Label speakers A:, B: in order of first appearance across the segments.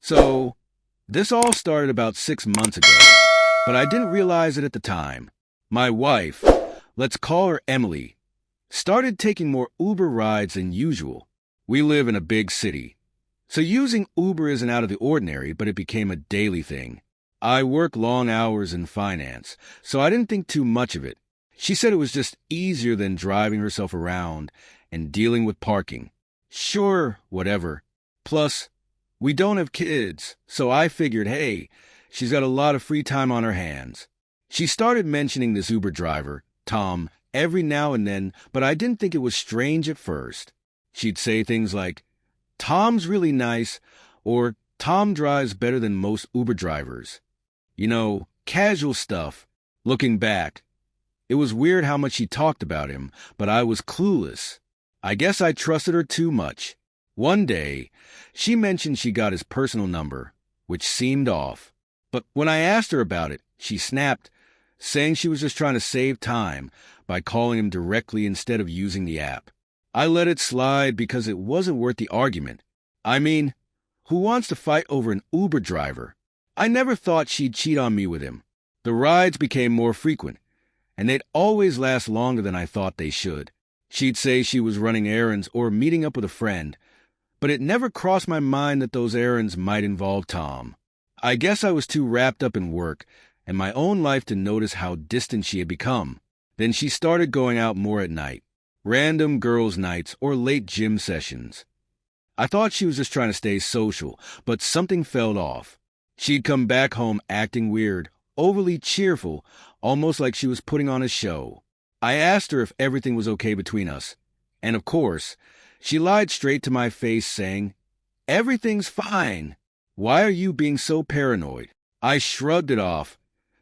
A: So, this all started about 6 months ago, but I didn't realize it at the time. My wife, let's call her Emily, started taking more Uber rides than usual. We live in a big city, so using Uber isn't out of the ordinary, but it became a daily thing. I work long hours in finance, so I didn't think too much of it. She said it was just easier than driving herself around and dealing with parking. Sure, whatever. Plus, we don't have kids, so I figured, hey, she's got a lot of free time on her hands. She started mentioning this Uber driver, Tom, every now and then, but I didn't think it was strange at first. She'd say things like, Tom's really nice, or Tom drives better than most Uber drivers. You know, casual stuff. Looking back, it was weird how much she talked about him, but I was clueless. I guess I trusted her too much. One day, she mentioned she got his personal number, which seemed off. But when I asked her about it, she snapped, saying she was just trying to save time by calling him directly instead of using the app. I let it slide because it wasn't worth the argument. I mean, who wants to fight over an Uber driver? I never thought she'd cheat on me with him. The rides became more frequent, and they'd always last longer than I thought they should. She'd say she was running errands or meeting up with a friend, but it never crossed my mind that those errands might involve Tom. I guess I was too wrapped up in work and my own life to notice how distant she had become. Then she started going out more at night, random girls' nights or late gym sessions. I thought she was just trying to stay social, but something felt off. She'd come back home acting weird, overly cheerful, almost like she was putting on a show. I asked her if everything was okay between us, and of course, she lied straight to my face saying, "Everything's fine. Why are you being so paranoid?" I shrugged it off,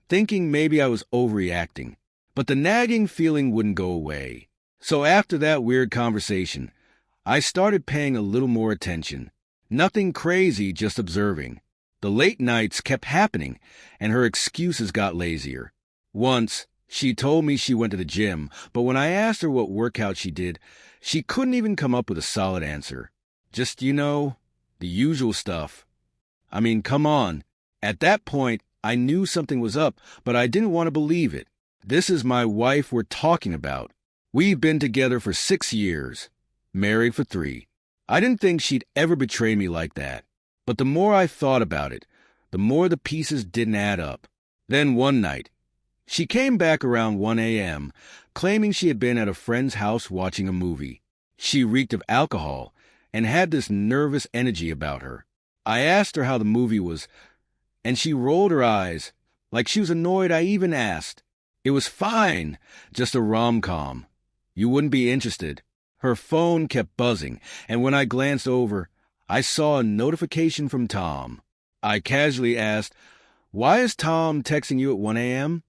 A: thinking maybe I was overreacting, but the nagging feeling wouldn't go away. So after that weird conversation, I started paying a little more attention. Nothing crazy, just observing. The late nights kept happening, and her excuses got lazier. Once, she told me she went to the gym, but when I asked her what workout she did, she couldn't even come up with a solid answer. Just, the usual stuff. I mean, come on. At that point, I knew something was up, but I didn't want to believe it. This is my wife we're talking about. We've been together for 6 years, married for 3. I didn't think she'd ever betray me like that. But the more I thought about it, the more the pieces didn't add up. Then one night, she came back around 1 a.m., claiming she had been at a friend's house watching a movie. She reeked of alcohol and had this nervous energy about her. I asked her how the movie was, and she rolled her eyes, like she was annoyed I even asked. It was fine, just a rom-com. You wouldn't be interested. Her phone kept buzzing, and when I glanced over, I saw a notification from Tom. I casually asked, "Why is Tom texting you at 1 a.m.?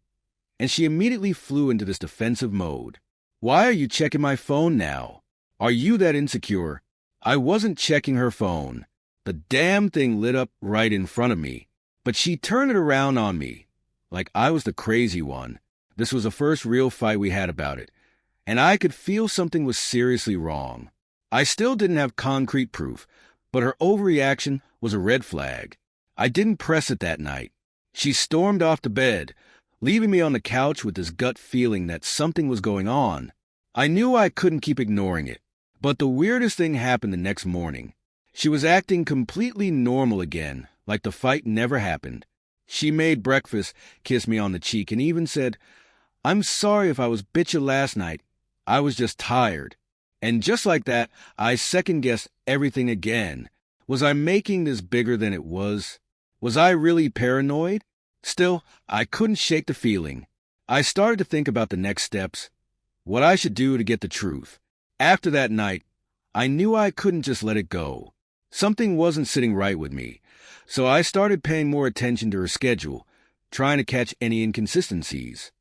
A: And she immediately flew into this defensive mode. "Why are you checking my phone now? Are you that insecure?" I wasn't checking her phone. The damn thing lit up right in front of me. But she turned it around on me, like I was the crazy one. This was the first real fight we had about it, and I could feel something was seriously wrong. I still didn't have concrete proof, but her overreaction was a red flag. I didn't press it that night. She stormed off to bed, leaving me on the couch with this gut feeling that something was going on. I knew I couldn't keep ignoring it, but the weirdest thing happened the next morning. She was acting completely normal again, like the fight never happened. She made breakfast, kissed me on the cheek, and even said, "I'm sorry if I was bitchy last night. I was just tired." And just like that, I second-guessed everything again. Was I making this bigger than it was? Was I really paranoid? Still, I couldn't shake the feeling. I started to think about the next steps, what I should do to get the truth. After that night, I knew I couldn't just let it go. Something wasn't sitting right with me, so I started paying more attention to her schedule, trying to catch any inconsistencies.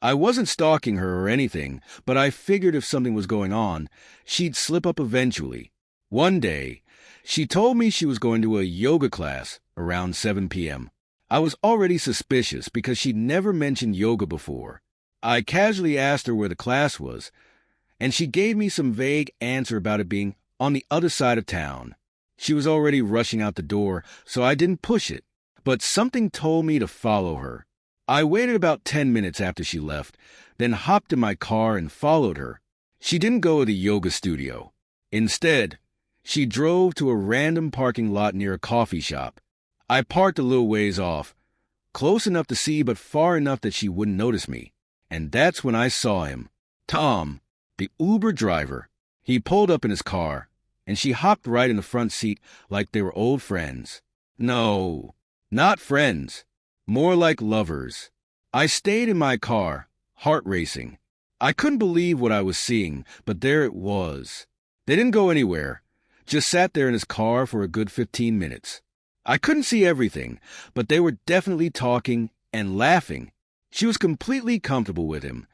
A: I wasn't stalking her or anything, but I figured if something was going on, she'd slip up eventually. One day, she told me she was going to a yoga class around 7 p.m. I was already suspicious because she'd never mentioned yoga before. I casually asked her where the class was, and she gave me some vague answer about it being on the other side of town. She was already rushing out the door, so I didn't push it. But something told me to follow her. I waited about 10 minutes after she left, then hopped in my car and followed her. She didn't go to the yoga studio. Instead, she drove to a random parking lot near a coffee shop. I parked a little ways off, close enough to see but far enough that she wouldn't notice me. And that's when I saw him. Tom, the Uber driver. He pulled up in his car, and she hopped right in the front seat like they were old friends. No, not friends. More like lovers. I stayed in my car, heart racing. I couldn't believe what I was seeing, but there it was. They didn't go anywhere, just sat there in his car for a good 15 minutes. I couldn't see everything, but they were definitely talking and laughing. She was completely comfortable with him,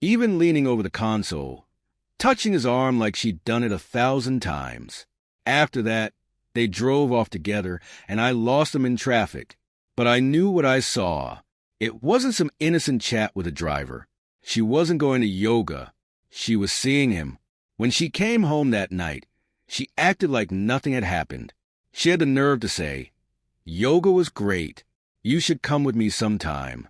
A: even leaning over the console, touching his arm like she'd done it 1,000 times. After that, they drove off together, and I lost them in traffic. But I knew what I saw. It wasn't some innocent chat with a driver. She wasn't going to yoga. She was seeing him. When she came home that night, she acted like nothing had happened. She had the nerve to say, "Yoga was great. You should come with me sometime."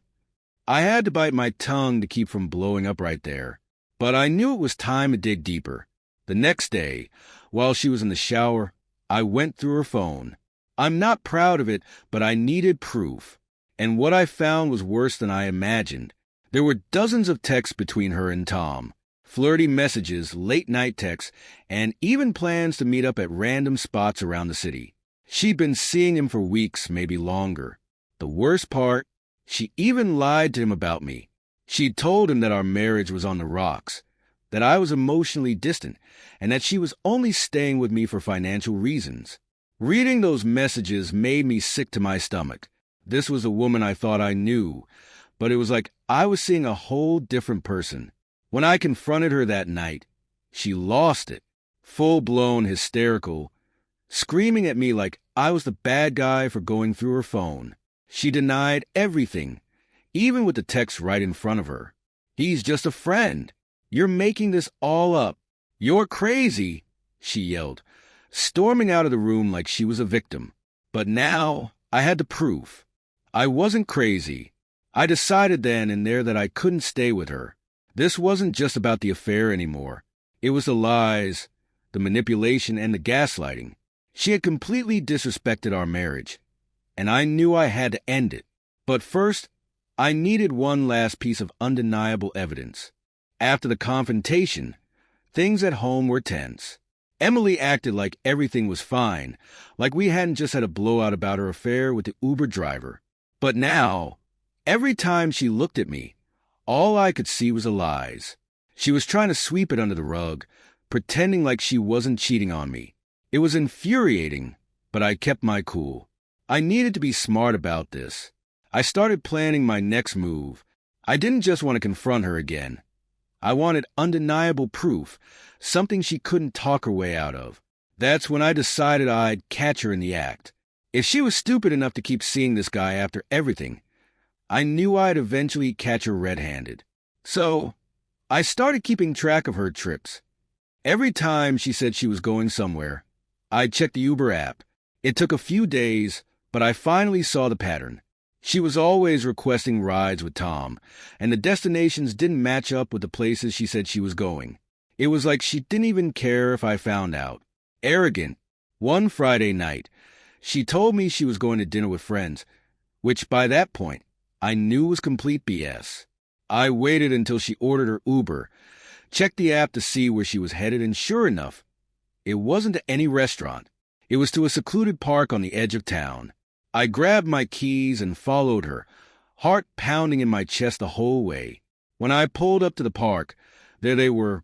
A: I had to bite my tongue to keep from blowing up right there. But I knew it was time to dig deeper. The next day, while she was in the shower, I went through her phone. I'm not proud of it, but I needed proof. And what I found was worse than I imagined. There were dozens of texts between her and Tom, flirty messages, late-night texts, and even plans to meet up at random spots around the city. She'd been seeing him for weeks, maybe longer. The worst part, she even lied to him about me. She'd told him that our marriage was on the rocks, that I was emotionally distant, and that she was only staying with me for financial reasons. Reading those messages made me sick to my stomach. This was a woman I thought I knew, but it was like I was seeing a whole different person. When I confronted her that night, she lost it, full-blown hysterical, screaming at me like I was the bad guy for going through her phone. She denied everything, even with the text right in front of her. "He's just a friend. You're making this all up. You're crazy," she yelled, storming out of the room like she was a victim. But now I had the proof. I wasn't crazy. I decided then and there that I couldn't stay with her. This wasn't just about the affair anymore. It was the lies, the manipulation, and the gaslighting. She had completely disrespected our marriage, and I knew I had to end it. But first, I needed one last piece of undeniable evidence. After the confrontation, things at home were tense. Emily acted like everything was fine, like we hadn't just had a blowout about her affair with the Uber driver. But now, every time she looked at me, all I could see was the lies. She was trying to sweep it under the rug, pretending like she wasn't cheating on me. It was infuriating, but I kept my cool. I needed to be smart about this. I started planning my next move. I didn't just want to confront her again. I wanted undeniable proof, something she couldn't talk her way out of. That's when I decided I'd catch her in the act. If she was stupid enough to keep seeing this guy after everything, I knew I'd eventually catch her red-handed. So, I started keeping track of her trips. Every time she said she was going somewhere, I'd check the Uber app. It took a few days, but I finally saw the pattern. She was always requesting rides with Tom, and the destinations didn't match up with the places she said she was going. It was like she didn't even care if I found out. Arrogant. One Friday night, she told me she was going to dinner with friends, which by that point, I knew was complete BS. I waited until she ordered her Uber, checked the app to see where she was headed, and sure enough, it wasn't to any restaurant. It was to a secluded park on the edge of town. I grabbed my keys and followed her, heart pounding in my chest the whole way. When I pulled up to the park, there they were,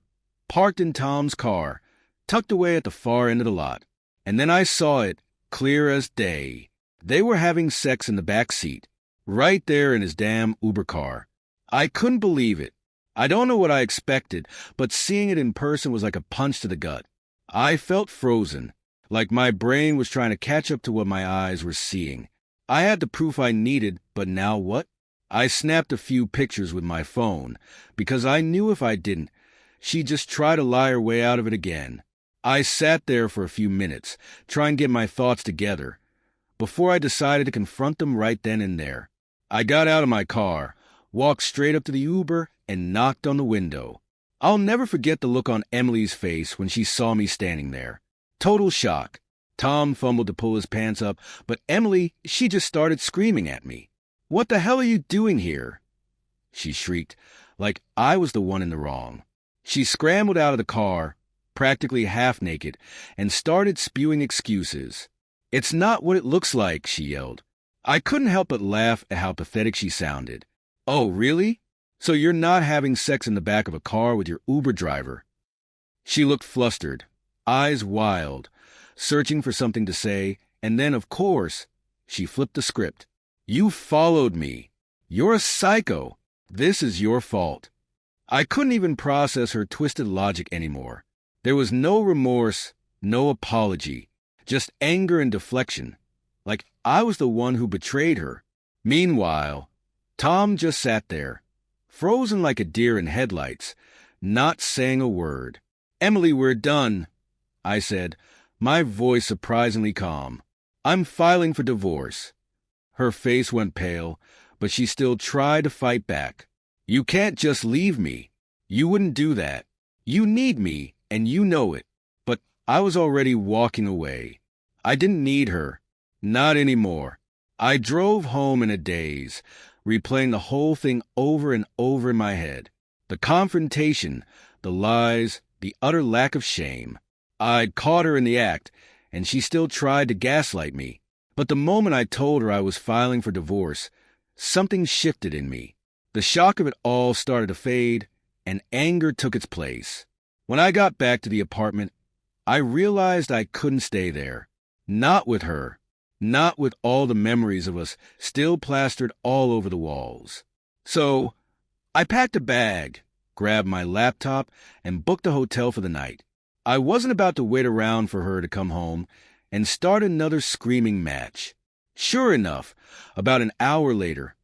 A: parked in Tom's car, tucked away at the far end of the lot. And then I saw it, clear as day. They were having sex in the back seat, right there in his damn Uber car. I couldn't believe it. I don't know what I expected, but seeing it in person was like a punch to the gut. I felt frozen, like my brain was trying to catch up to what my eyes were seeing. I had the proof I needed, but now what? I snapped a few pictures with my phone, because I knew if I didn't, she'd just try to lie her way out of it again. I sat there for a few minutes, trying to get my thoughts together, before I decided to confront them right then and there. I got out of my car, walked straight up to the Uber, and knocked on the window. I'll never forget the look on Emily's face when she saw me standing there. Total shock. Tom fumbled to pull his pants up, but Emily, she just started screaming at me. "What the hell are you doing here?" she shrieked, like I was the one in the wrong. She scrambled out of the car, practically half naked, and started spewing excuses. "It's not what it looks like," she yelled. I couldn't help but laugh at how pathetic she sounded. "Oh, really? So you're not having sex in the back of a car with your Uber driver?" She looked flustered, eyes wild, searching for something to say, and then, of course, she flipped the script. "You followed me. You're a psycho. This is your fault." I couldn't even process her twisted logic anymore. There was no remorse, no apology, just anger and deflection, like I was the one who betrayed her. Meanwhile, Tom just sat there, frozen like a deer in headlights, not saying a word. "Emily, we're done," I said, my voice surprisingly calm. "I'm filing for divorce." Her face went pale, but she still tried to fight back. "You can't just leave me. You wouldn't do that. You need me, and you know it." But I was already walking away. I didn't need her. Not anymore. I drove home in a daze, replaying the whole thing over and over in my head. The confrontation, the lies, the utter lack of shame. I'd caught her in the act, and she still tried to gaslight me. But the moment I told her I was filing for divorce, something shifted in me. The shock of it all started to fade, and anger took its place. When I got back to the apartment, I realized I couldn't stay there. Not with her. Not with all the memories of us still plastered all over the walls. So, I packed a bag, grabbed my laptop, and booked a hotel for the night. I wasn't about to wait around for her to come home and start another screaming match. Sure enough, about an hour later,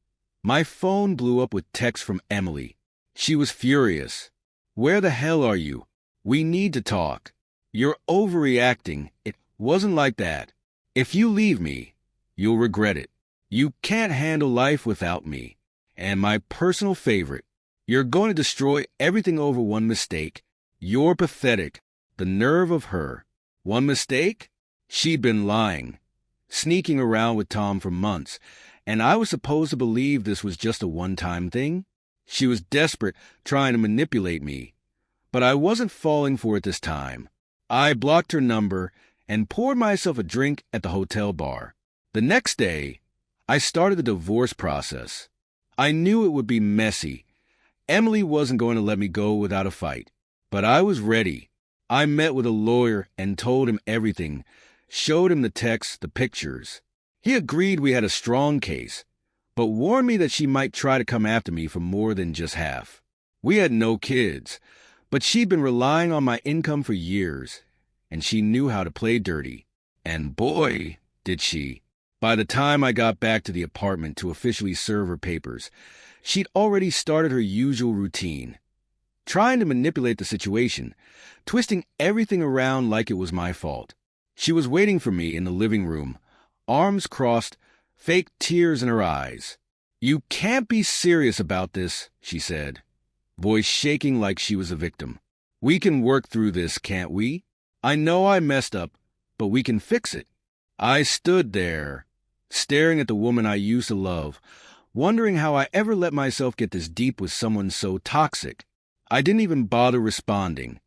A: my phone blew up with text from Emily. She was furious. "Where the hell are you? We need to talk. You're overreacting. It wasn't like that. If you leave me, you'll regret it. You can't handle life without me. And my personal favorite, you're going to destroy everything over one mistake. You're pathetic." The nerve of her. One mistake? She'd been lying, sneaking around with Tom for months, and I was supposed to believe this was just a one-time thing? She was desperate, trying to manipulate me. But I wasn't falling for it this time. I blocked her number and poured myself a drink at the hotel bar. The next day, I started the divorce process. I knew it would be messy. Emily wasn't going to let me go without a fight. But I was ready. I met with a lawyer and told him everything, showed him the texts, the pictures. He agreed we had a strong case, but warned me that she might try to come after me for more than just half. We had no kids, but she'd been relying on my income for years, and she knew how to play dirty. And boy, did she. By the time I got back to the apartment to officially serve her papers, she'd already started her usual routine. Trying to manipulate the situation, twisting everything around like it was my fault. She was waiting for me in the living room, arms crossed, fake tears in her eyes. "You can't be serious about this," she said, voice shaking like she was a victim. "We can work through this, can't we? I know I messed up, but we can fix it." I stood there, staring at the woman I used to love, wondering how I ever let myself get this deep with someone so toxic. I didn't even bother responding.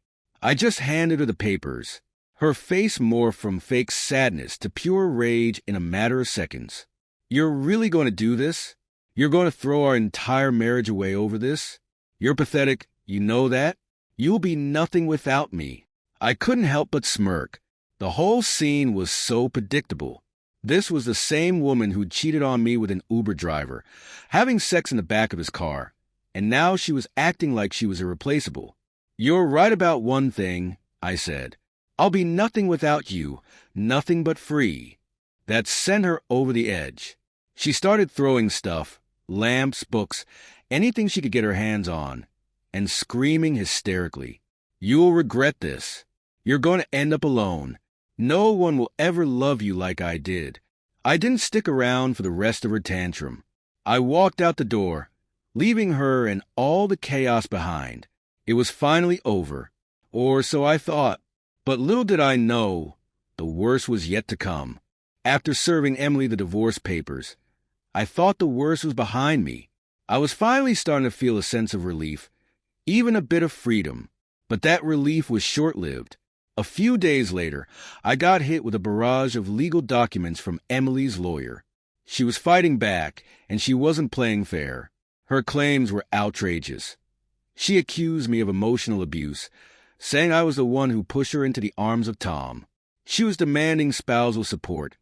A: I just handed her the papers. Her face morphed from fake sadness to pure rage in a matter of seconds. "You're really going to do this? You're going to throw our entire marriage away over this? You're pathetic, you know that? You'll be nothing without me." I couldn't help but smirk. The whole scene was so predictable. This was the same woman who'd cheated on me with an Uber driver, having sex in the back of his car. And now she was acting like she was irreplaceable. "You're right about one thing," I said. "I'll be nothing without you, nothing but free." That sent her over the edge. She started throwing stuff, lamps, books, anything she could get her hands on, and screaming hysterically. "You'll regret this. You're going to end up alone. No one will ever love you like I did. I didn't stick around for the rest of her tantrum. I walked out the door, leaving her and all the chaos behind. It was finally over, or so I thought. But little did I know, the worst was yet to come. After serving Emily the divorce papers, I thought the worst was behind me. I was finally starting to feel a sense of relief, even a bit of freedom. But that relief was short-lived. A few days later, I got hit with a barrage of legal documents from Emily's lawyer. She was fighting back, and she wasn't playing fair. Her claims were outrageous. She accused me of emotional abuse, saying I was the one who pushed her into the arms of Tom. She was demanding spousal support,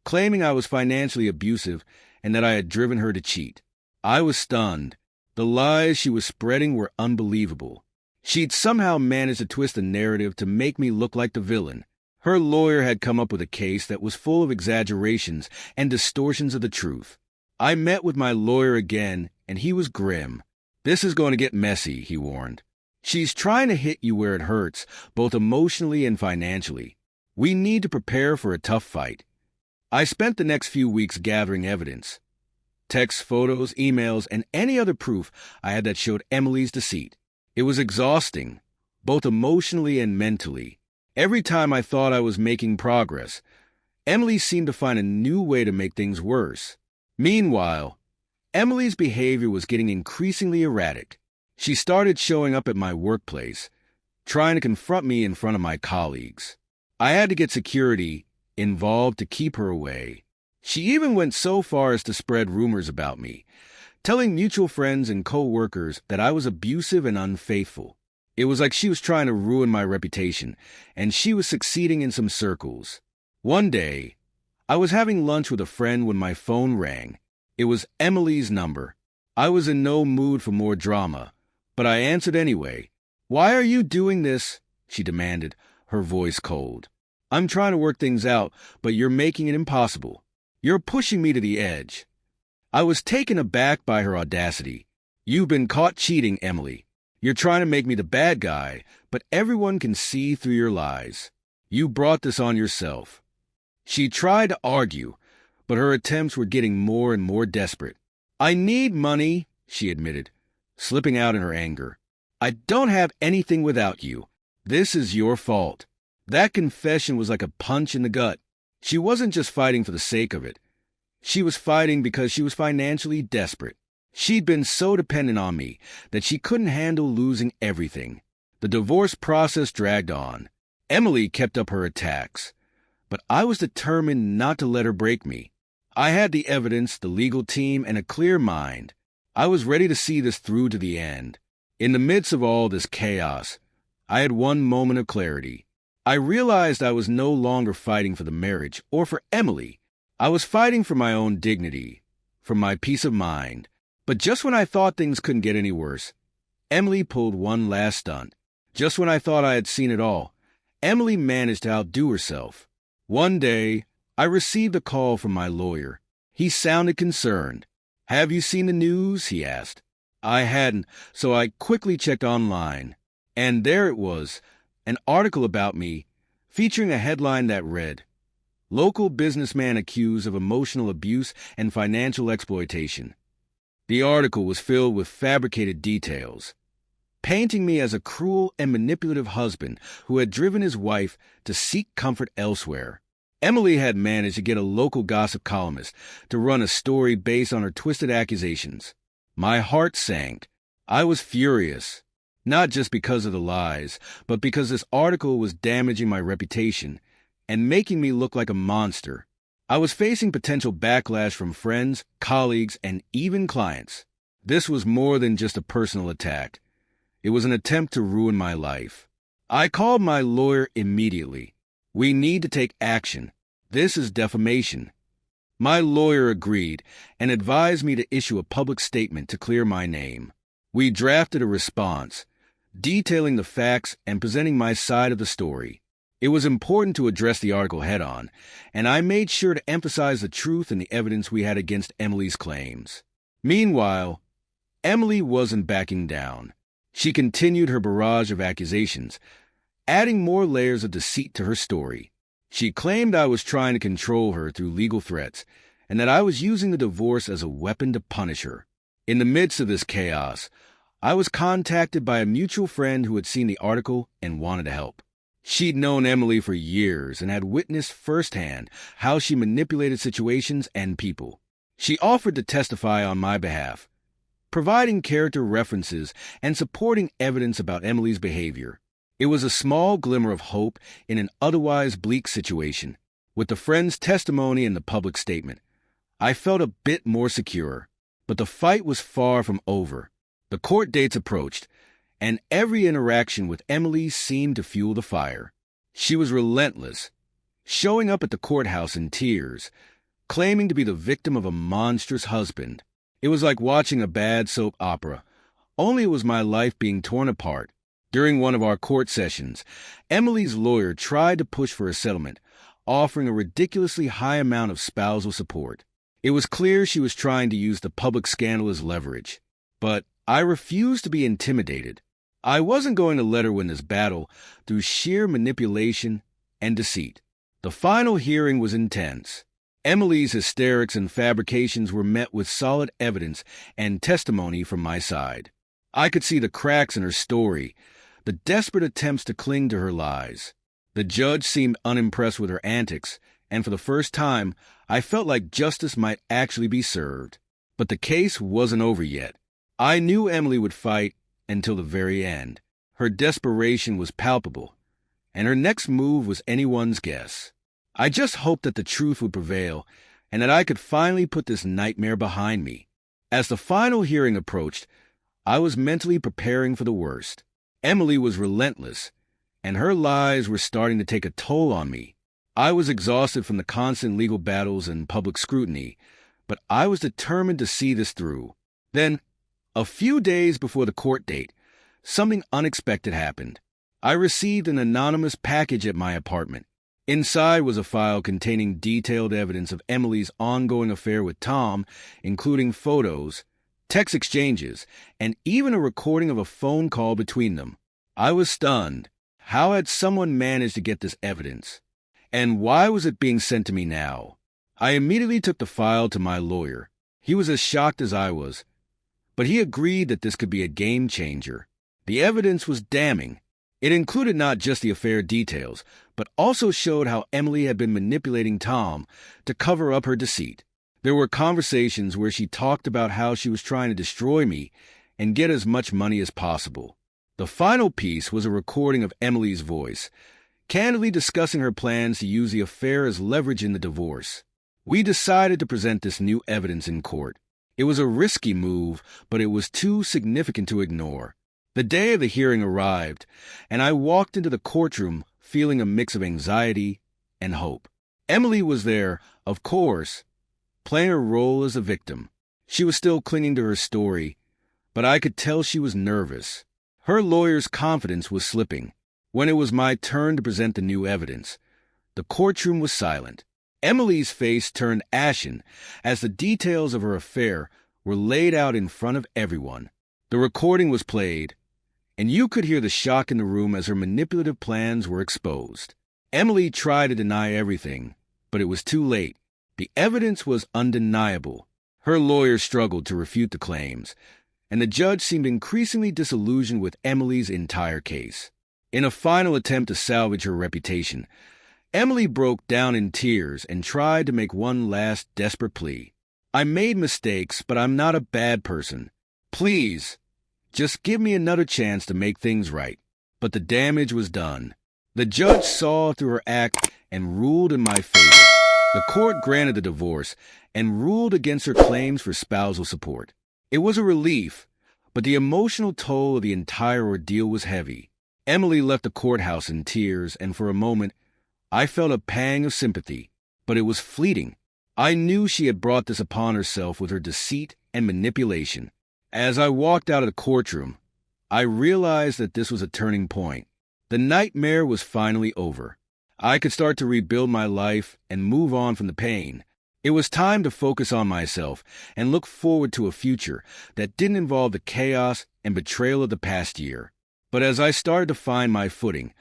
A: claiming I was financially abusive and that I had driven her to cheat. I was stunned. The lies she was spreading were unbelievable. She'd somehow managed to twist the narrative to make me look like the villain. Her lawyer had come up with a case that was full of exaggerations and distortions of the truth. I met with my lawyer again, and he was grim. "This is going to get messy," he warned. "She's trying to hit you where it hurts, both emotionally and financially. We need to prepare for a tough fight." I spent the next few weeks gathering evidence. Texts, photos, emails, and any other proof I had that showed Emily's deceit. It was exhausting, both emotionally and mentally. Every time I thought I was making progress, Emily seemed to find a new way to make things worse. Meanwhile, Emily's behavior was getting increasingly erratic. She started showing up at my workplace, trying to confront me in front of my colleagues. I had to get security involved to keep her away. She even went so far as to spread rumors about me, telling mutual friends and co-workers that I was abusive and unfaithful. It was like she was trying to ruin my reputation, and she was succeeding in some circles. One day, I was having lunch with a friend when my phone rang. It was Emily's number. I was in no mood for more drama, but I answered anyway. "Why are you doing this?" she demanded, her voice cold. "I'm trying to work things out, but you're making it impossible. You're pushing me to the edge." I was taken aback by her audacity. "You've been caught cheating, Emily. You're trying to make me the bad guy, but everyone can see through your lies. You brought this on yourself." She tried to argue, but her attempts were getting more and more desperate. "I need money," she admitted, slipping out in her anger. "I don't have anything without you. This is your fault." That confession was like a punch in the gut. She wasn't just fighting for the sake of it. She was fighting because she was financially desperate. She'd been so dependent on me that she couldn't handle losing everything. The divorce process dragged on. Emily kept up her attacks, but I was determined not to let her break me. I had the evidence, the legal team, and a clear mind. I was ready to see this through to the end. In the midst of all this chaos, I had one moment of clarity. I realized I was no longer fighting for the marriage or for Emily. I was fighting for my own dignity, for my peace of mind. But just when I thought things couldn't get any worse, Emily pulled one last stunt. Just when I thought I had seen it all, Emily managed to outdo herself. One day, I received a call from my lawyer. He sounded concerned. "Have you seen the news?" he asked. I hadn't, so I quickly checked online. And there it was, an article about me, featuring a headline that read, "Local businessman accused of emotional abuse and financial exploitation." The article was filled with fabricated details, painting me as a cruel and manipulative husband who had driven his wife to seek comfort elsewhere. Emily had managed to get a local gossip columnist to run a story based on her twisted accusations. My heart sank. I was furious, not just because of the lies, but because this article was damaging my reputation and making me look like a monster. I was facing potential backlash from friends, colleagues, and even clients. This was more than just a personal attack. It was an attempt to ruin my life. I called my lawyer immediately. "We need to take action. This is defamation." My lawyer agreed and advised me to issue a public statement to clear my name. We drafted a response, detailing the facts and presenting my side of the story. It was important to address the article head-on, and I made sure to emphasize the truth and the evidence we had against Emily's claims. Meanwhile, Emily wasn't backing down. She continued her barrage of accusations, adding more layers of deceit to her story. She claimed I was trying to control her through legal threats, and that I was using the divorce as a weapon to punish her. In the midst of this chaos, I was contacted by a mutual friend who had seen the article and wanted to help. She'd known Emily for years and had witnessed firsthand how she manipulated situations and people. She offered to testify on my behalf, providing character references and supporting evidence about Emily's behavior. It was a small glimmer of hope in an otherwise bleak situation. With the friend's testimony and the public statement, I felt a bit more secure. But the fight was far from over. The court dates approached, and every interaction with Emily seemed to fuel the fire. She was relentless, showing up at the courthouse in tears, claiming to be the victim of a monstrous husband. It was like watching a bad soap opera, only it was my life being torn apart. During one of our court sessions, Emily's lawyer tried to push for a settlement, offering a ridiculously high amount of spousal support. It was clear she was trying to use the public scandal as leverage, but I refused to be intimidated. I wasn't going to let her win this battle through sheer manipulation and deceit. The final hearing was intense. Emily's hysterics and fabrications were met with solid evidence and testimony from my side. I could see the cracks in her story, the desperate attempts to cling to her lies. The judge seemed unimpressed with her antics, and for the first time, I felt like justice might actually be served. But the case wasn't over yet. I knew Emily would fight until the very end. Her desperation was palpable, and her next move was anyone's guess. I just hoped that the truth would prevail, and that I could finally put this nightmare behind me. As the final hearing approached, I was mentally preparing for the worst. Emily was relentless, and her lies were starting to take a toll on me. I was exhausted from the constant legal battles and public scrutiny, but I was determined to see this through. Then, a few days before the court date, something unexpected happened. I received an anonymous package at my apartment. Inside was a file containing detailed evidence of Emily's ongoing affair with Tom, including photos, text exchanges, and even a recording of a phone call between them. I was stunned. How had someone managed to get this evidence? And why was it being sent to me now? I immediately took the file to my lawyer. He was as shocked as I was, but he agreed that this could be a game changer. The evidence was damning. It included not just the affair details, but also showed how Emily had been manipulating Tom to cover up her deceit. There were conversations where she talked about how she was trying to destroy me and get as much money as possible. The final piece was a recording of Emily's voice, candidly discussing her plans to use the affair as leverage in the divorce. We decided to present this new evidence in court. It was a risky move, but it was too significant to ignore. The day of the hearing arrived, and I walked into the courtroom feeling a mix of anxiety and hope. Emily was there, of course, playing her role as a victim. She was still clinging to her story, but I could tell she was nervous. Her lawyer's confidence was slipping. When it was my turn to present the new evidence, the courtroom was silent. Emily's face turned ashen as the details of her affair were laid out in front of everyone. The recording was played, and you could hear the shock in the room as her manipulative plans were exposed. Emily tried to deny everything, but it was too late. The evidence was undeniable. Her lawyer struggled to refute the claims, and the judge seemed increasingly disillusioned with Emily's entire case. In a final attempt to salvage her reputation, Emily broke down in tears and tried to make one last desperate plea. "I made mistakes, but I'm not a bad person. Please, just give me another chance to make things right." But the damage was done. The judge saw through her act and ruled in my favor. The court granted the divorce and ruled against her claims for spousal support. It was a relief, but the emotional toll of the entire ordeal was heavy. Emily left the courthouse in tears, and for a moment, I felt a pang of sympathy, but it was fleeting. I knew she had brought this upon herself with her deceit and manipulation. As I walked out of the courtroom, I realized that this was a turning point. The nightmare was finally over. I could start to rebuild my life and move on from the pain. It was time to focus on myself and look forward to a future that didn't involve the chaos and betrayal of the past year. But as I started to find my footing,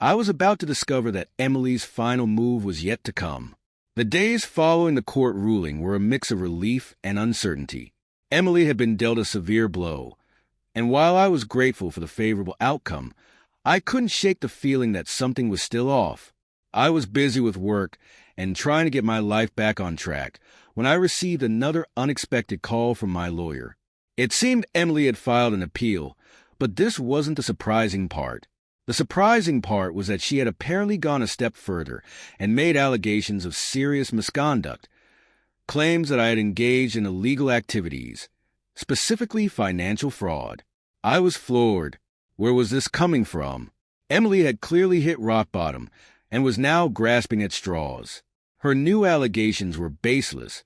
A: I was about to discover that Emily's final move was yet to come. The days following the court ruling were a mix of relief and uncertainty. Emily had been dealt a severe blow, and while I was grateful for the favorable outcome, I couldn't shake the feeling that something was still off. I was busy with work and trying to get my life back on track when I received another unexpected call from my lawyer. It seemed Emily had filed an appeal, but this wasn't the surprising part. The surprising part was that she had apparently gone a step further and made allegations of serious misconduct, claims that I had engaged in illegal activities, specifically financial fraud. I was floored. Where was this coming from? Emily had clearly hit rock bottom and was now grasping at straws. Her new allegations were baseless,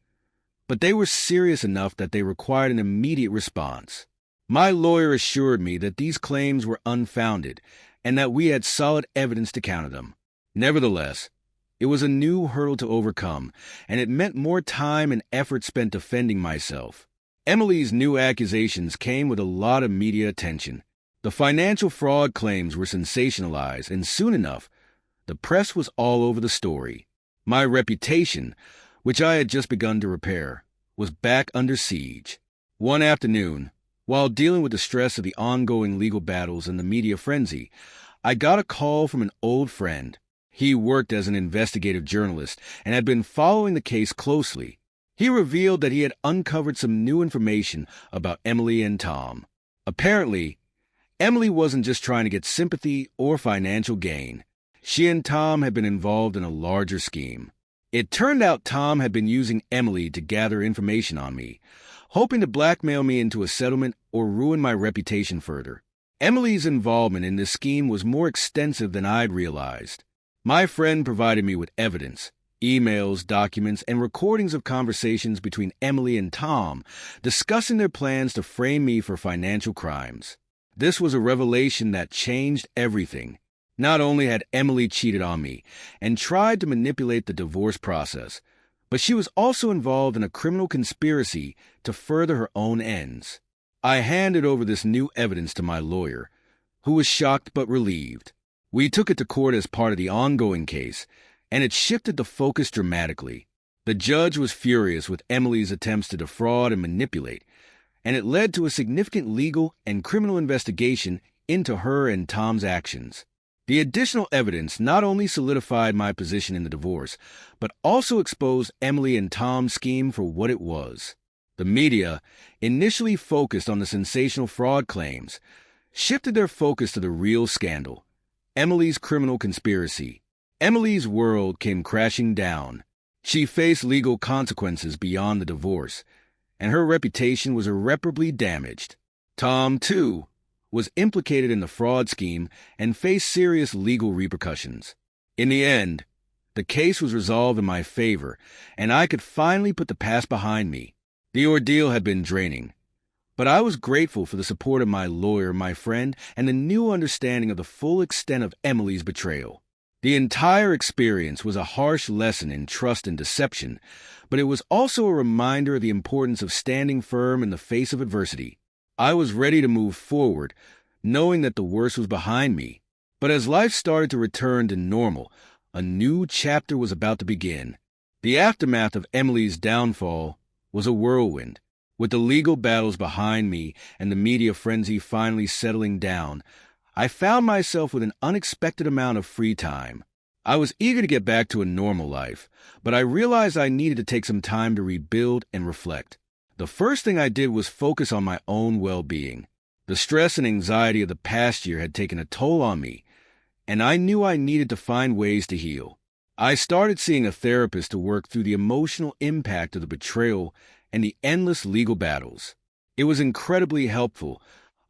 A: but they were serious enough that they required an immediate response. My lawyer assured me that these claims were unfounded and that we had solid evidence to counter them. Nevertheless, it was a new hurdle to overcome, and it meant more time and effort spent defending myself. Emily's new accusations came with a lot of media attention. The financial fraud claims were sensationalized, and soon enough, the press was all over the story. My reputation, which I had just begun to repair, was back under siege. One afternoon, while dealing with the stress of the ongoing legal battles and the media frenzy, I got a call from an old friend. He worked as an investigative journalist and had been following the case closely. He revealed that he had uncovered some new information about Emily and Tom. Apparently, Emily wasn't just trying to get sympathy or financial gain. She and Tom had been involved in a larger scheme. It turned out Tom had been using Emily to gather information on me, hoping to blackmail me into a settlement or ruin my reputation further. Emily's involvement in this scheme was more extensive than I'd realized. My friend provided me with evidence, emails, documents, and recordings of conversations between Emily and Tom discussing their plans to frame me for financial crimes. This was a revelation that changed everything. Not only had Emily cheated on me and tried to manipulate the divorce process, but she was also involved in a criminal conspiracy to further her own ends. I handed over this new evidence to my lawyer, who was shocked but relieved. We took it to court as part of the ongoing case, and it shifted the focus dramatically. The judge was furious with Emily's attempts to defraud and manipulate, and it led to a significant legal and criminal investigation into her and Tom's actions. The additional evidence not only solidified my position in the divorce, but also exposed Emily and Tom's scheme for what it was. The media, initially focused on the sensational fraud claims, shifted their focus to the real scandal, Emily's criminal conspiracy. Emily's world came crashing down. She faced legal consequences beyond the divorce, and her reputation was irreparably damaged. Tom, too, was implicated in the fraud scheme and faced serious legal repercussions. In the end, the case was resolved in my favor, and I could finally put the past behind me. The ordeal had been draining, but I was grateful for the support of my lawyer, my friend, and the new understanding of the full extent of Emily's betrayal. The entire experience was a harsh lesson in trust and deception, but it was also a reminder of the importance of standing firm in the face of adversity. I was ready to move forward, knowing that the worst was behind me. But as life started to return to normal, a new chapter was about to begin. The aftermath of Emily's downfall was a whirlwind. With the legal battles behind me and the media frenzy finally settling down, I found myself with an unexpected amount of free time. I was eager to get back to a normal life, but I realized I needed to take some time to rebuild and reflect. The first thing I did was focus on my own well-being. The stress and anxiety of the past year had taken a toll on me, and I knew I needed to find ways to heal. I started seeing a therapist to work through the emotional impact of the betrayal and the endless legal battles. It was incredibly helpful,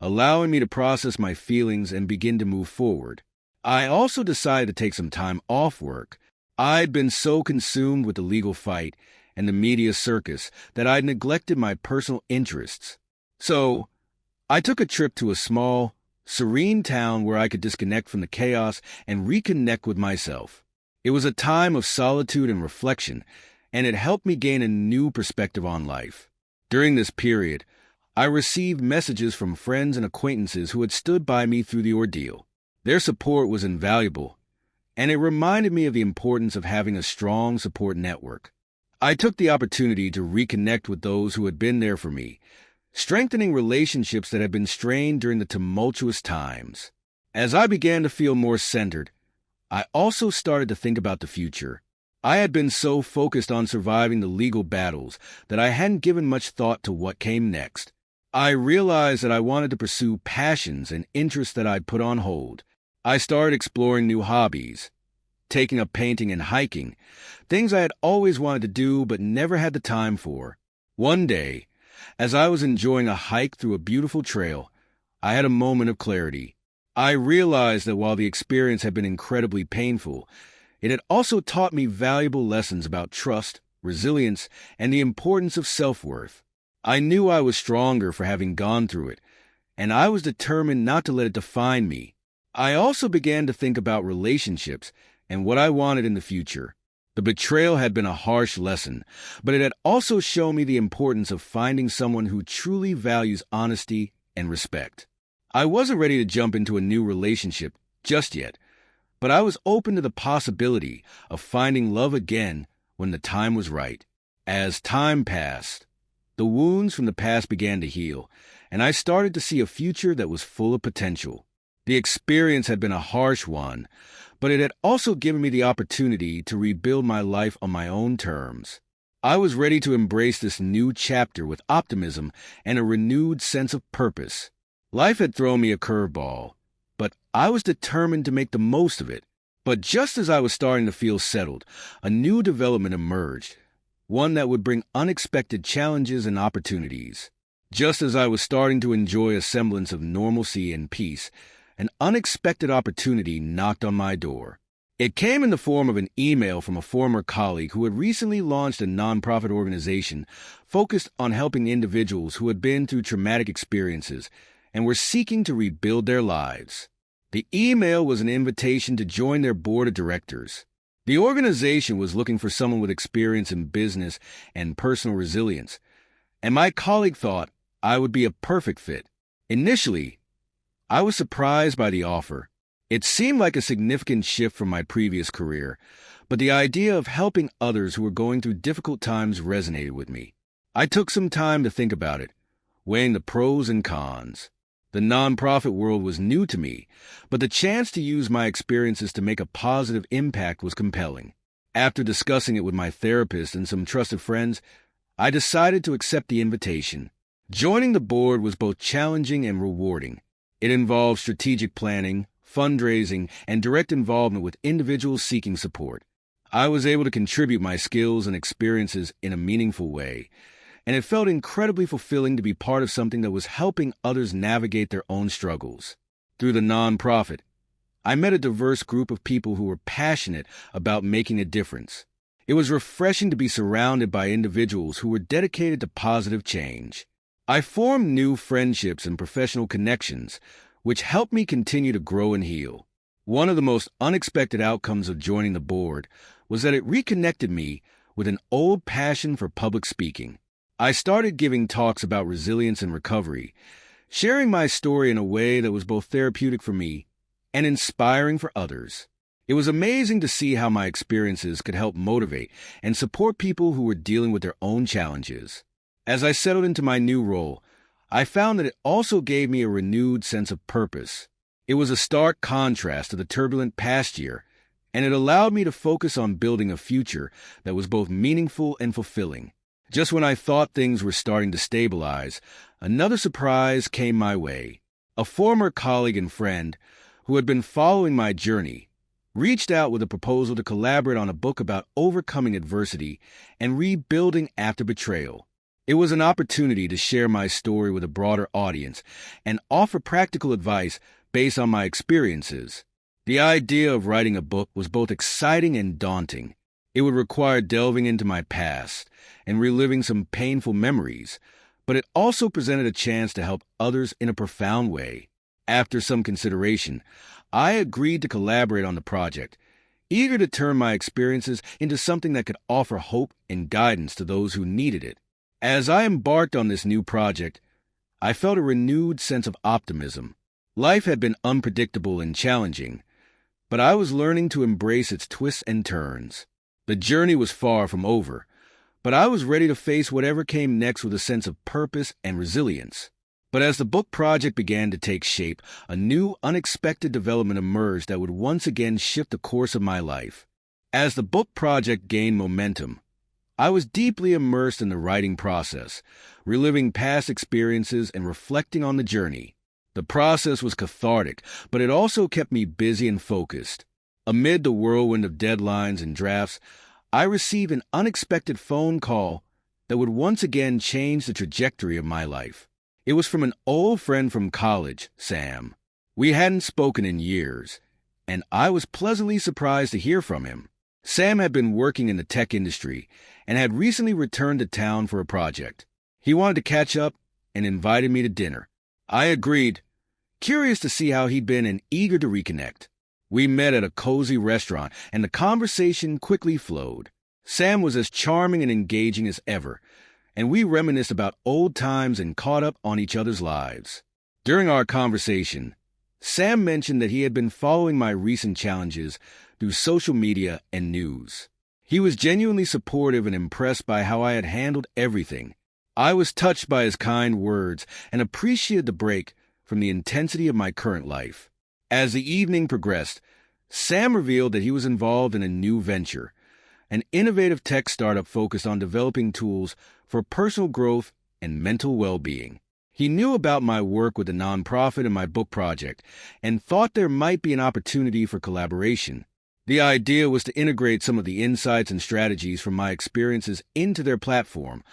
A: allowing me to process my feelings and begin to move forward. I also decided to take some time off work. I'd been so consumed with the legal fight and the media circus that I'd neglected my personal interests. So, I took a trip to a small, serene town where I could disconnect from the chaos and reconnect with myself. It was a time of solitude and reflection, and it helped me gain a new perspective on life. During this period, I received messages from friends and acquaintances who had stood by me through the ordeal. Their support was invaluable, and it reminded me of the importance of having a strong support network. I took the opportunity to reconnect with those who had been there for me, strengthening relationships that had been strained during the tumultuous times. As I began to feel more centered, I also started to think about the future. I had been so focused on surviving the legal battles that I hadn't given much thought to what came next. I realized that I wanted to pursue passions and interests that I'd put on hold. I started exploring new hobbies, taking up painting and hiking, things I had always wanted to do but never had the time for. One day, as I was enjoying a hike through a beautiful trail, I had a moment of clarity. I realized that while the experience had been incredibly painful, it had also taught me valuable lessons about trust, resilience, and the importance of self-worth. I knew I was stronger for having gone through it, and I was determined not to let it define me. I also began to think about relationships and what I wanted in the future. The betrayal had been a harsh lesson, but it had also shown me the importance of finding someone who truly values honesty and respect. I wasn't ready to jump into a new relationship just yet, but I was open to the possibility of finding love again when the time was right. As time passed, the wounds from the past began to heal, and I started to see a future that was full of potential. The experience had been a harsh one, but it had also given me the opportunity to rebuild my life on my own terms. I was ready to embrace this new chapter with optimism and a renewed sense of purpose. Life had thrown me a curveball, but I was determined to make the most of it. But just as I was starting to feel settled, a new development emerged, one that would bring unexpected challenges and opportunities. Just as I was starting to enjoy a semblance of normalcy and peace, an unexpected opportunity knocked on my door. It came in the form of an email from a former colleague who had recently launched a nonprofit organization focused on helping individuals who had been through traumatic experiences and were seeking to rebuild their lives. The email was an invitation to join their board of directors. The organization was looking for someone with experience in business and personal resilience, and my colleague thought I would be a perfect fit. Initially, I was surprised by the offer. It seemed like a significant shift from my previous career, but the idea of helping others who were going through difficult times resonated with me. I took some time to think about it, weighing the pros and cons. The nonprofit world was new to me, but the chance to use my experiences to make a positive impact was compelling. After discussing it with my therapist and some trusted friends, I decided to accept the invitation. Joining the board was both challenging and rewarding. It involved strategic planning, fundraising, and direct involvement with individuals seeking support. I was able to contribute my skills and experiences in a meaningful way, and it felt incredibly fulfilling to be part of something that was helping others navigate their own struggles. Through the nonprofit, I met a diverse group of people who were passionate about making a difference. It was refreshing to be surrounded by individuals who were dedicated to positive change. I formed new friendships and professional connections, which helped me continue to grow and heal. One of the most unexpected outcomes of joining the board was that it reconnected me with an old passion for public speaking. I started giving talks about resilience and recovery, sharing my story in a way that was both therapeutic for me and inspiring for others. It was amazing to see how my experiences could help motivate and support people who were dealing with their own challenges. As I settled into my new role, I found that it also gave me a renewed sense of purpose. It was a stark contrast to the turbulent past year, and it allowed me to focus on building a future that was both meaningful and fulfilling. Just when I thought things were starting to stabilize, another surprise came my way. A former colleague and friend, who had been following my journey, reached out with a proposal to collaborate on a book about overcoming adversity and rebuilding after betrayal. It was an opportunity to share my story with a broader audience and offer practical advice based on my experiences. The idea of writing a book was both exciting and daunting. It would require delving into my past and reliving some painful memories, but it also presented a chance to help others in a profound way. After some consideration, I agreed to collaborate on the project, eager to turn my experiences into something that could offer hope and guidance to those who needed it. As I embarked on this new project, I felt a renewed sense of optimism. Life had been unpredictable and challenging, but I was learning to embrace its twists and turns. The journey was far from over, but I was ready to face whatever came next with a sense of purpose and resilience. But as the book project began to take shape, a new, unexpected development emerged that would once again shift the course of my life. As the book project gained momentum, I was deeply immersed in the writing process, reliving past experiences and reflecting on the journey. The process was cathartic, but it also kept me busy and focused. Amid the whirlwind of deadlines and drafts, I received an unexpected phone call that would once again change the trajectory of my life. It was from an old friend from college, Sam. We hadn't spoken in years, and I was pleasantly surprised to hear from him. Sam had been working in the tech industry and had recently returned to town for a project. He wanted to catch up and invited me to dinner. I agreed, curious to see how he'd been and eager to reconnect. We met at a cozy restaurant, and the conversation quickly flowed. Sam was as charming and engaging as ever, and we reminisced about old times and caught up on each other's lives. During our conversation, Sam mentioned that he had been following my recent challenges through social media and news. He was genuinely supportive and impressed by how I had handled everything. I was touched by his kind words and appreciated the break from the intensity of my current life. As the evening progressed, Sam revealed that he was involved in a new venture, an innovative tech startup focused on developing tools for personal growth and mental well-being. He knew about my work with the nonprofit and my book project and thought there might be an opportunity for collaboration. The idea was to integrate some of the insights and strategies from my experiences into their platform,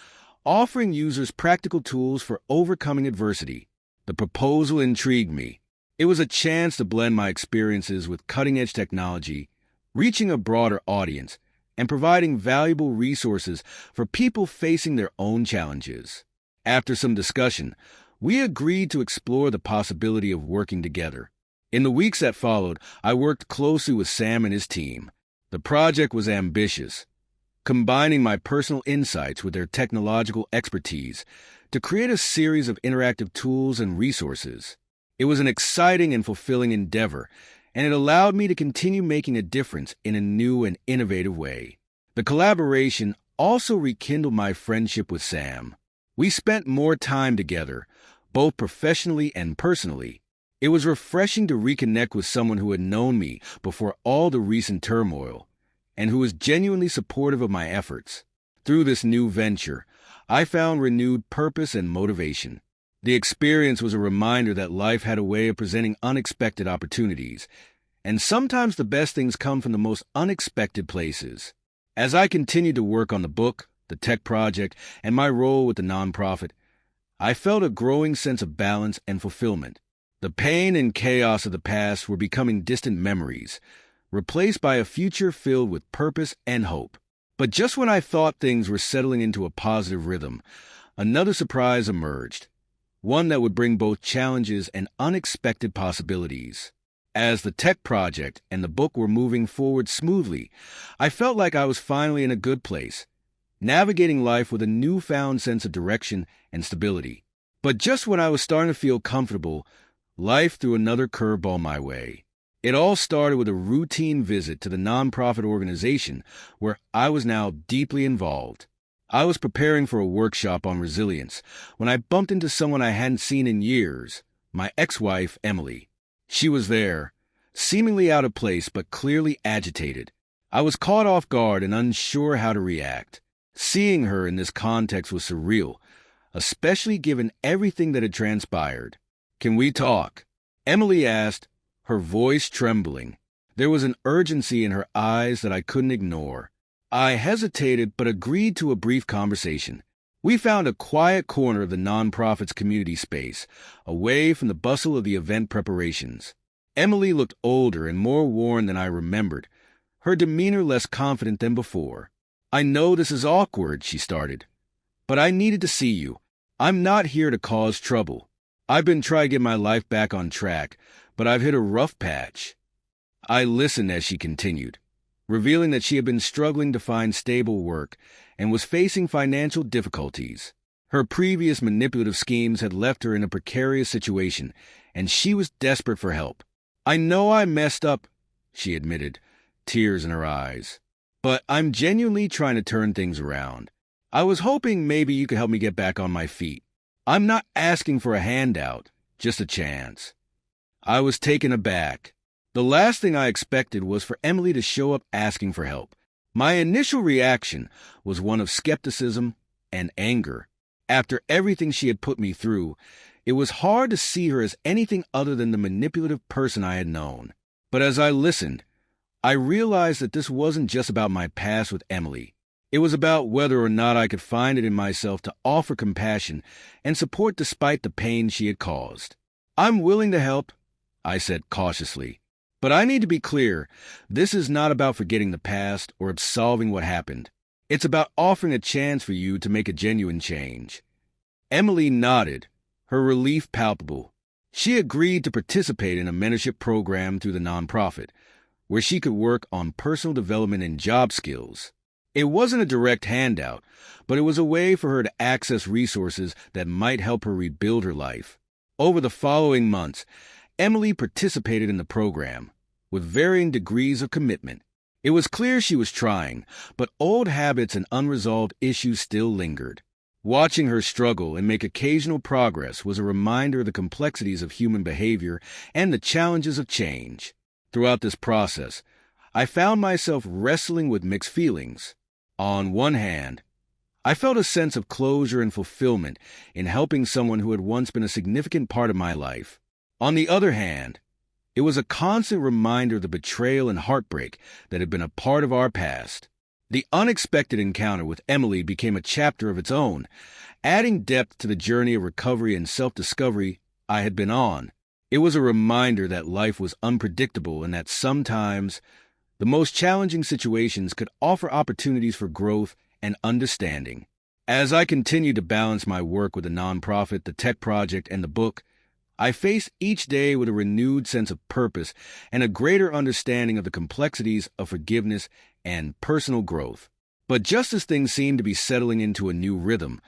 A: offering users practical tools for overcoming adversity. The proposal intrigued me. It was a chance to blend my experiences with cutting-edge technology, reaching a broader audience, and providing valuable resources for people facing their own challenges. After some discussion, we agreed to explore the possibility of working together. In the weeks that followed, I worked closely with Sam and his team. The project was ambitious, combining my personal insights with their technological expertise to create a series of interactive tools and resources. It was an exciting and fulfilling endeavor, and it allowed me to continue making a difference in a new and innovative way. The collaboration also rekindled my friendship with Sam. We spent more time together, both professionally and personally. It was refreshing to reconnect with someone who had known me before all the recent turmoil, and who was genuinely supportive of my efforts. Through this new venture, I found renewed purpose and motivation. The experience was a reminder that life had a way of presenting unexpected opportunities, and sometimes the best things come from the most unexpected places. As I continued to work on the book, the tech project, and my role with the nonprofit, I felt a growing sense of balance and fulfillment. The pain and chaos of the past were becoming distant memories, replaced by a future filled with purpose and hope. But just when I thought things were settling into a positive rhythm, another surprise emerged, one that would bring both challenges and unexpected possibilities. As the tech project and the book were moving forward smoothly, I felt like I was finally in a good place, navigating life with a newfound sense of direction and stability. But just when I was starting to feel comfortable, life threw another curveball my way. It all started with a routine visit to the nonprofit organization where I was now deeply involved. I was preparing for a workshop on resilience when I bumped into someone I hadn't seen in years, my ex-wife, Emily. She was there, seemingly out of place but clearly agitated. I was caught off guard and unsure how to react. Seeing her in this context was surreal, especially given everything that had transpired. "Can we talk?" Emily asked, her voice trembling. There was an urgency in her eyes that I couldn't ignore. I hesitated but agreed to a brief conversation. We found a quiet corner of the nonprofit's community space, away from the bustle of the event preparations. Emily looked older and more worn than I remembered, her demeanor less confident than before. "I know this is awkward," she started, "but I needed to see you. I'm not here to cause trouble. I've been trying to get my life back on track, but I've hit a rough patch." I listened as she continued, revealing that she had been struggling to find stable work and was facing financial difficulties. Her previous manipulative schemes had left her in a precarious situation, and she was desperate for help. "I know I messed up, she admitted, tears in her eyes. "But I'm genuinely trying to turn things around. I was hoping maybe you could help me get back on my feet. I'm not asking for a handout, just a chance." I was taken aback. The last thing I expected was for Emily to show up asking for help. My initial reaction was one of skepticism and anger. After everything she had put me through, it was hard to see her as anything other than the manipulative person I had known. But as I listened, I realized that this wasn't just about my past with Emily. It was about whether or not I could find it in myself to offer compassion and support despite the pain she had caused. "I'm willing to help," I said cautiously. "But I need to be clear, this is not about forgetting the past or absolving what happened. It's about offering a chance for you to make a genuine change." Emily nodded, her relief palpable. She agreed to participate in a mentorship program through the nonprofit, where she could work on personal development and job skills. It wasn't a direct handout, but it was a way for her to access resources that might help her rebuild her life. Over the following months, Emily participated in the program, with varying degrees of commitment. It was clear she was trying, but old habits and unresolved issues still lingered. Watching her struggle and make occasional progress was a reminder of the complexities of human behavior and the challenges of change. Throughout this process, I found myself wrestling with mixed feelings. On one hand, I felt a sense of closure and fulfillment in helping someone who had once been a significant part of my life. On the other hand, it was a constant reminder of the betrayal and heartbreak that had been a part of our past. The unexpected encounter with Emily became a chapter of its own, adding depth to the journey of recovery and self-discovery I had been on. It was a reminder that life was unpredictable and that sometimes the most challenging situations could offer opportunities for growth and understanding. As I continued to balance my work with the nonprofit, the tech project, and the book, I faced each day with a renewed sense of purpose and a greater understanding of the complexities of forgiveness and personal growth. But just as things seemed to be settling into a new rhythm,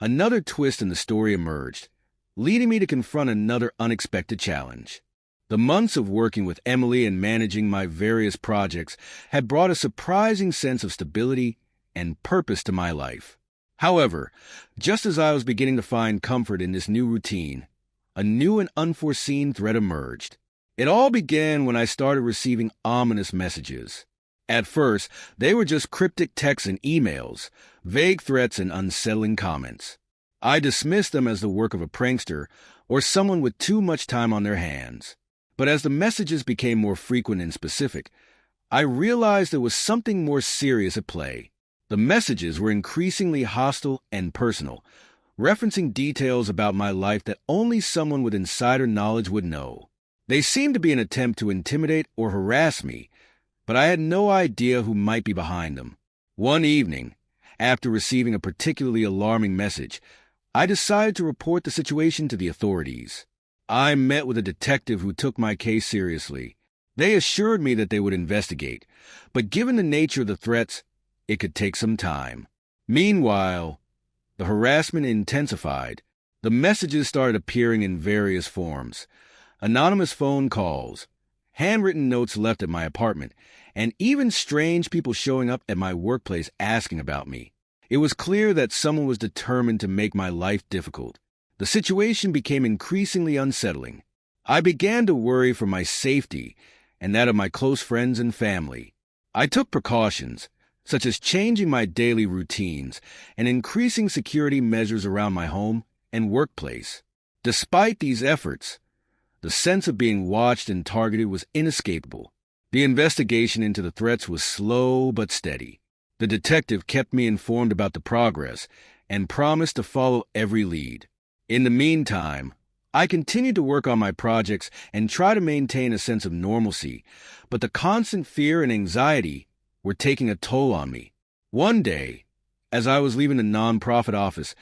A: another twist in the story emerged, leading me to confront another unexpected challenge. The months of working with Emily and managing my various projects had brought a surprising sense of stability and purpose to my life. However, just as I was beginning to find comfort in this new routine, a new and unforeseen threat emerged. It all began when I started receiving ominous messages. At first, they were just cryptic texts and emails, vague threats and unsettling comments. I dismissed them as the work of a prankster or someone with too much time on their hands. But as the messages became more frequent and specific, I realized there was something more serious at play. The messages were increasingly hostile and personal, referencing details about my life that only someone with insider knowledge would know. They seemed to be an attempt to intimidate or harass me, but I had no idea who might be behind them. One evening, after receiving a particularly alarming message, I decided to report the situation to the authorities. I met with a detective who took my case seriously. They assured me that they would investigate, but given the nature of the threats, it could take some time. Meanwhile, the harassment intensified. The messages started appearing in various forms: anonymous phone calls, handwritten notes left at my apartment, and even strange people showing up at my workplace asking about me. It was clear that someone was determined to make my life difficult. The situation became increasingly unsettling. I began to worry for my safety and that of my close friends and family. I took precautions, such as changing my daily routines and increasing security measures around my home and workplace. Despite these efforts, the sense of being watched and targeted was inescapable. The investigation into the threats was slow but steady. The detective kept me informed about the progress and promised to follow every lead. In the meantime, I continued to work on my projects and try to maintain a sense of normalcy, but the constant fear and anxiety were taking a toll on me. One day, as I was leaving the nonprofit office,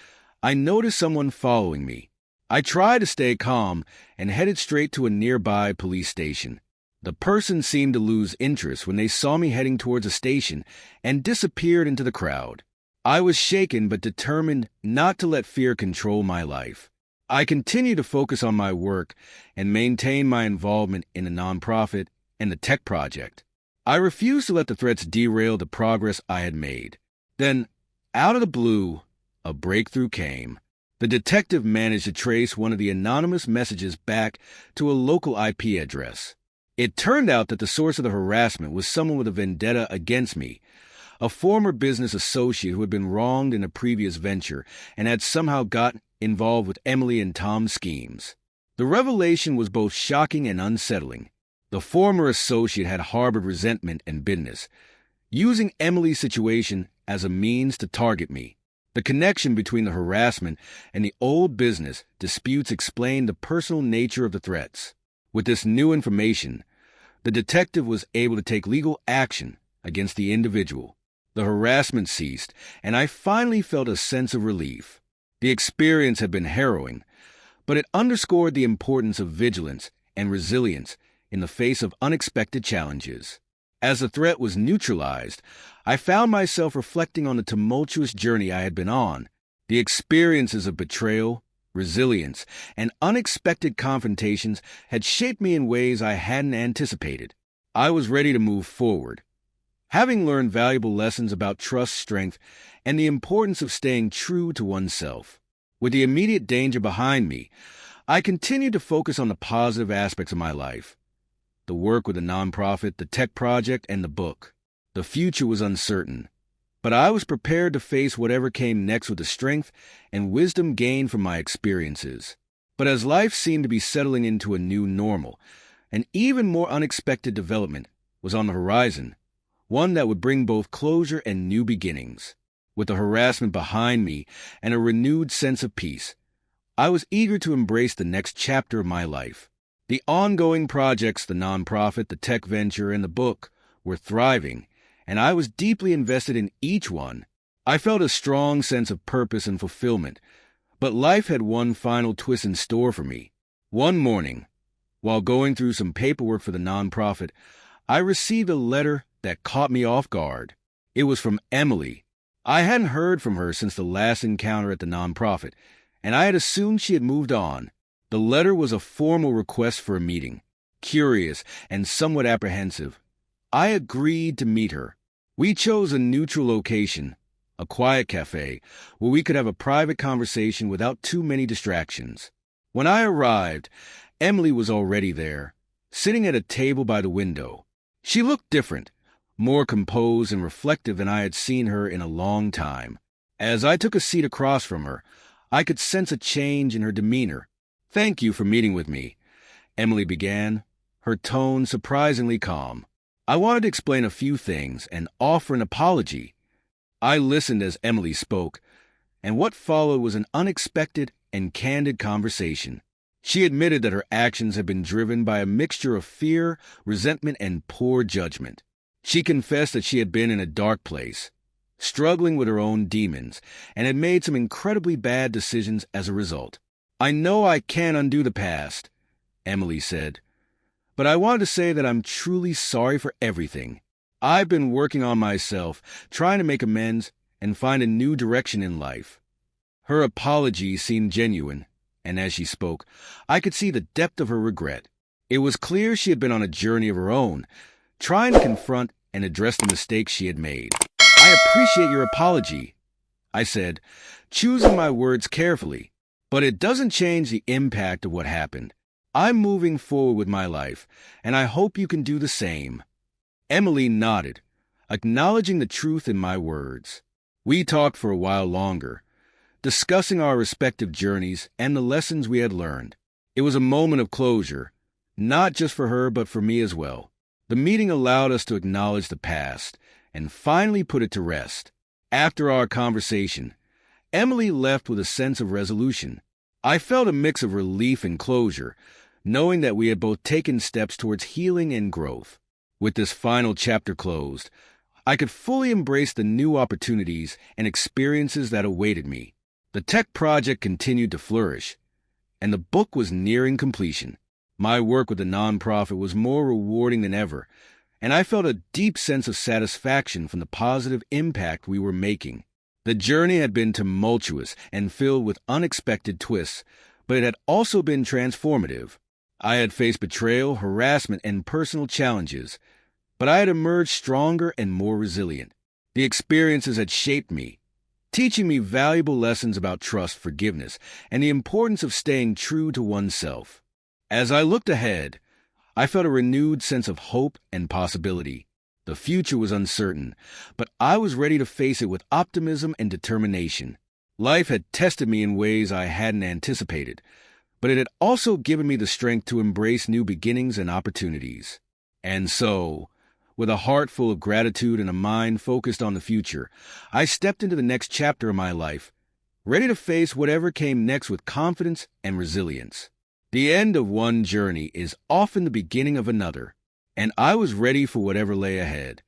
A: I noticed someone following me. I tried to stay calm and headed straight to a nearby police station. The person seemed to lose interest when they saw me heading towards a station and disappeared into the crowd. I was shaken but determined not to let fear control my life. I continued to focus on my work and maintain my involvement in the nonprofit and the tech project. I refused to let the threats derail the progress I had made. Then, out of the blue, a breakthrough came. The detective managed to trace one of the anonymous messages back to a local IP address. It turned out that the source of the harassment was someone with a vendetta against me, a former business associate who had been wronged in a previous venture and had somehow gotten involved with Emily and Tom's schemes. The revelation was both shocking and unsettling. The former associate had harbored resentment and bitterness, using Emily's situation as a means to target me. The connection between the harassment and the old business disputes explained the personal nature of the threats. With this new information, the detective was able to take legal action against the individual. The harassment ceased, and I finally felt a sense of relief. The experience had been harrowing, but it underscored the importance of vigilance and resilience in the face of unexpected challenges. As the threat was neutralized, I found myself reflecting on the tumultuous journey I had been on. The experiences of betrayal, resilience, and unexpected confrontations had shaped me in ways I hadn't anticipated. I was ready to move forward, having learned valuable lessons about trust, strength, and the importance of staying true to oneself. With the immediate danger behind me, I continued to focus on the positive aspects of my life. The work with the nonprofit, the tech project, and the book. The future was uncertain, but I was prepared to face whatever came next with the strength and wisdom gained from my experiences. But as life seemed to be settling into a new normal, an even more unexpected development was on the horizon, one that would bring both closure and new beginnings. With the harassment behind me and a renewed sense of peace, I was eager to embrace the next chapter of my life. The ongoing projects, the nonprofit, the tech venture, and the book were thriving, and I was deeply invested in each one. I felt a strong sense of purpose and fulfillment, but life had one final twist in store for me. One morning, while going through some paperwork for the nonprofit, I received a letter that caught me off guard. It was from Emily. I hadn't heard from her since the last encounter at the nonprofit, and I had assumed she had moved on. The letter was a formal request for a meeting. Curious and somewhat apprehensive, I agreed to meet her. We chose a neutral location, a quiet cafe, where we could have a private conversation without too many distractions. When I arrived, Emily was already there, sitting at a table by the window. She looked different, more composed and reflective than I had seen her in a long time. As I took a seat across from her, I could sense a change in her demeanor. "Thank you for meeting with me," Emily began, her tone surprisingly calm. "I wanted to explain a few things and offer an apology." I listened as Emily spoke, and what followed was an unexpected and candid conversation. She admitted that her actions had been driven by a mixture of fear, resentment, and poor judgment. She confessed that she had been in a dark place, struggling with her own demons, and had made some incredibly bad decisions as a result. "I know I can't undo the past," Emily said, "but I wanted to say that I'm truly sorry for everything. I've been working on myself, trying to make amends and find a new direction in life." Her apology seemed genuine, and as she spoke, I could see the depth of her regret. It was clear she had been on a journey of her own, trying to confront and address the mistakes she had made. "I appreciate your apology," I said, choosing my words carefully, "but it doesn't change the impact of what happened. I'm moving forward with my life, and I hope you can do the same." Emily nodded, acknowledging the truth in my words. We talked for a while longer, discussing our respective journeys and the lessons we had learned. It was a moment of closure, not just for her but for me as well. The meeting allowed us to acknowledge the past and finally put it to rest. After our conversation, Emily left with a sense of resolution. I felt a mix of relief and closure, knowing that we had both taken steps towards healing and growth. With this final chapter closed, I could fully embrace the new opportunities and experiences that awaited me. The tech project continued to flourish, and the book was nearing completion. My work with the nonprofit was more rewarding than ever, and I felt a deep sense of satisfaction from the positive impact we were making. The journey had been tumultuous and filled with unexpected twists, but it had also been transformative. I had faced betrayal, harassment, and personal challenges, but I had emerged stronger and more resilient. The experiences had shaped me, teaching me valuable lessons about trust, forgiveness, and the importance of staying true to oneself. As I looked ahead, I felt a renewed sense of hope and possibility. The future was uncertain, but I was ready to face it with optimism and determination. Life had tested me in ways I hadn't anticipated, but it had also given me the strength to embrace new beginnings and opportunities. And so, with a heart full of gratitude and a mind focused on the future, I stepped into the next chapter of my life, ready to face whatever came next with confidence and resilience. The end of one journey is often the beginning of another, and I was ready for whatever lay ahead.